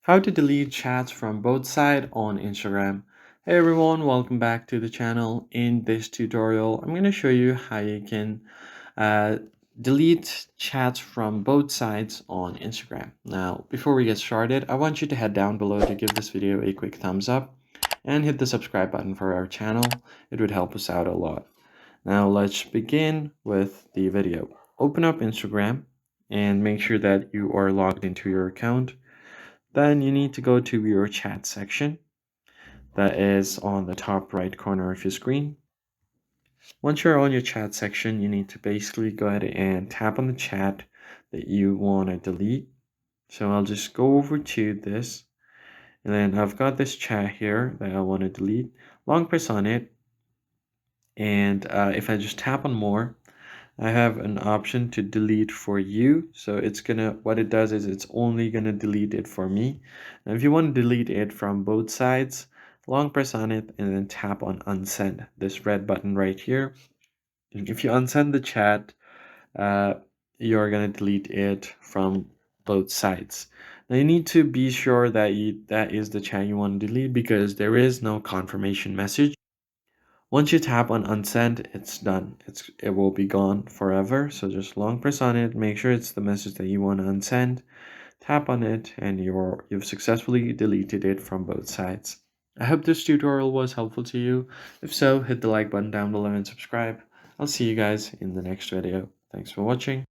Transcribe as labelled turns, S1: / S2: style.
S1: How to delete chats from both sides on Instagram. Hey everyone, welcome back to the channel. In this tutorial, I'm going to show you how you can uh, delete chats from both sides on Instagram. Now, before we get started, I want you to head down below to give this video a quick thumbs up and hit the subscribe button for our channel. It would help us out a lot. Now, let's begin with the video. Open up Instagram and make sure that you are logged into your account. Then you need to go to your chat section that is on the top right corner of your screen. Once you're on your chat section, you need to basically go ahead and tap on the chat that you want to delete. So I'll just go over to this, and then I've got this chat here that I want to delete. Long press on it, and if I just tap on more, I have an option to delete for you. So what it does is it's only gonna delete it for me. Now, if you want to delete it from both sides, long press on it and then tap on unsend, this red button right here. If you unsend the chat, uh, you're gonna delete it from both sides. Now you need to be sure that that is the chat you want to delete because there is no confirmation message. Once you tap on unsend, it's done. It will be gone forever. So just long press on it, make sure it's the message that you want to unsend, tap on it, and you've successfully deleted it from both sides. I hope this tutorial was helpful to you. If so, hit the like button down below and subscribe. I'll see you guys in the next video. Thanks for watching.